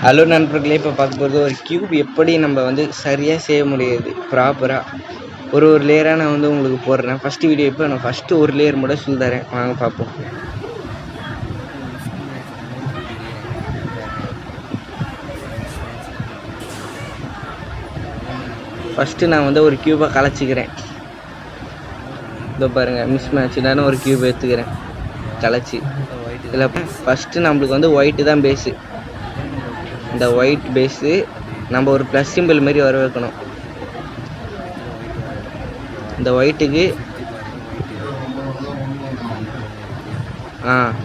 Hello நண்பர்களே, இப்போ பார்க்க போகிறது ஒரு கியூப் எப்படி நம்ம வந்து சரியாக செய்ய முடியுது ப்ராப்பராக. ஒரு லேயராக நான் வந்து உங்களுக்கு போடுறேன். ஃபஸ்ட்டு வீடியோ இப்போ நான் ஃபஸ்ட்டு ஒரு லேயர் மட்டும் சொல்லி தரேன், வாங்க பார்ப்போம். ஃபஸ்ட்டு நான் வந்து ஒரு கியூபாக கலைச்சிக்கிறேன். இதோ பாருங்கள், மிஸ் மேட்ச் தானே ஒரு கியூப் எடுத்துக்கிறேன் கலைச்சி. இதில் ஃபஸ்ட்டு நம்மளுக்கு வந்து ஒயிட்டு தான் பேஸு. இந்த ஒயிட் பேஸு நம்ம ஒரு ப்ளஸ் சிம்பிள் மாரி வர வைக்கணும். இந்த ஒயிட்டுக்கு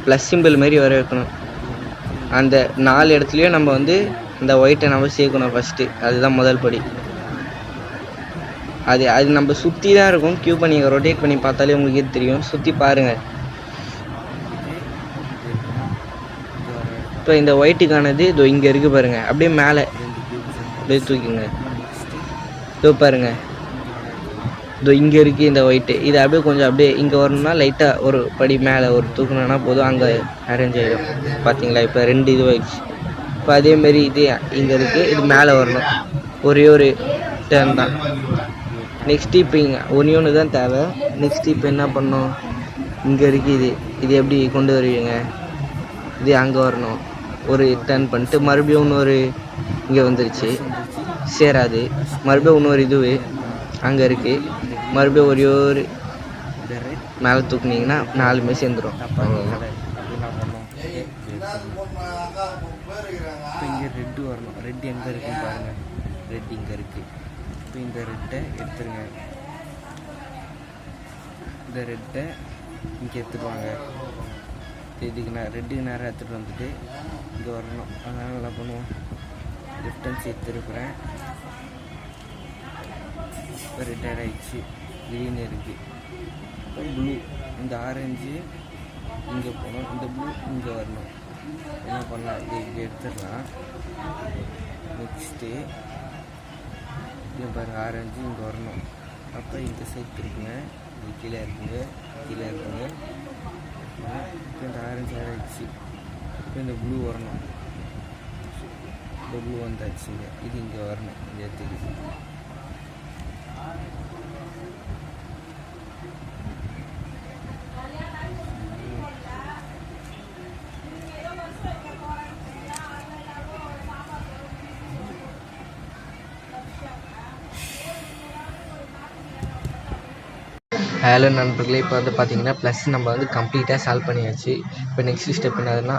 ப்ளஸ் சிம்பிள் மாரி வர வைக்கணும். அந்த 4 இடத்துலையும் நம்ம வந்து இந்த ஒயிட்டை நம்ம சேர்க்கணும் ஃபஸ்ட்டு. அதுதான் முதல் படி. அது நம்ம சுற்றி தான் இருக்கும். கியூப்பை நீங்கள் ரொட்டேட் பண்ணி பார்த்தாலே உங்களுக்கே தெரியும். சுற்றி பாருங்கள். இப்போ இந்த ஒயிட்டுக்கானது இதோ இங்கே இருக்குது பாருங்கள். அப்படியே மேலே அப்படியே தூக்கிங்க. இதோ பாருங்கள், இதோ இங்கே இருக்குது இந்த ஒயிட்டு. இது அப்படியே கொஞ்சம் அப்படியே இங்கே வரணும்னா லைட்டாக ஒரு படி மேலே ஒரு தூக்கணுன்னா போதும், அங்கே அரேஞ்ச் ஆகிடும். பார்த்தீங்களா, இப்போ 2 இதுவாகிடுச்சு. இப்போ அதேமாரி இது இங்கே இருக்குது, இது மேலே வரணும். ஒரே ஒரு டர்ன் தான். நெக்ஸ்ட்டு இப்போ இங்கே ஒன்று தான் தேவை. நெக்ஸ்ட்டு இப்போ என்ன பண்ணணும், இங்கே இருக்குது இது எப்படி கொண்டு வருவீங்க, இது அங்கே வரணும். ஒரு டர்ன் பண்ணிட்டு மறுபடியும் இன்னொரு இங்கே வந்துருச்சு, சேராது. மறுபடியும் இன்னொரு இதுவே அங்கே இருக்குது. மறுபடியும் ஒரே ஒரு மேலே தூக்குனிங்கன்னா 4மே சேர்ந்துடும். இப்போ இங்கே ரெட்டு வரணும். ரெட் எங்கே இருக்குன்னு பாருங்கள். ரெட் இங்கே இருக்குது. இப்போ இந்த ரெட்டை எடுத்துருங்க. இந்த ரெட்டை இங்கே எடுத்துக்குவாங்க. இதுக்கு நான் ரெட்டுக்கு நேரம் எடுத்துகிட்டு வந்துட்டு இங்கே வரணும். அதனால் என்ன பண்ணுவோம், லெஃப்ட் ஹேண்ட் சைட் திருப்புறேன். இப்போ ரிட்டையர் ஆகிடுச்சு. க்ரீன் இருக்குது. இப்போ ப்ளூ, இந்த ஆரஞ்சு இங்கே போகணும், இந்த ப்ளூ இங்கே வரணும். என்ன பண்ணலாம், இது இங்கே எடுத்துடலாம். நெக்ஸ்ட்டு இங்கே பாருங்கள், ஆரஞ்சு இங்கே வரணும். அப்போ இந்த சைட் இருக்குங்க, இது கீழே இருக்குங்க, கீழே இருக்குங்க. இப்போ இந்த ஆரஞ்சு ஆகிடுச்சு. இப்போ இந்த ப்ளூ வரணும். இந்த ப்ளூ வந்தாச்சுங்க. இது இங்கே வரணும், இந்த இடத்துக்கு. ஹலோ நண்பர்களே, இப்போ வந்து பார்த்தீங்கன்னா ப்ளஸ் நம்ம வந்து கம்ப்ளீட்டாக சால்வ் பண்ணியாச்சு. இப்போ நெக்ஸ்ட் ஸ்டெப் என்னதுன்னா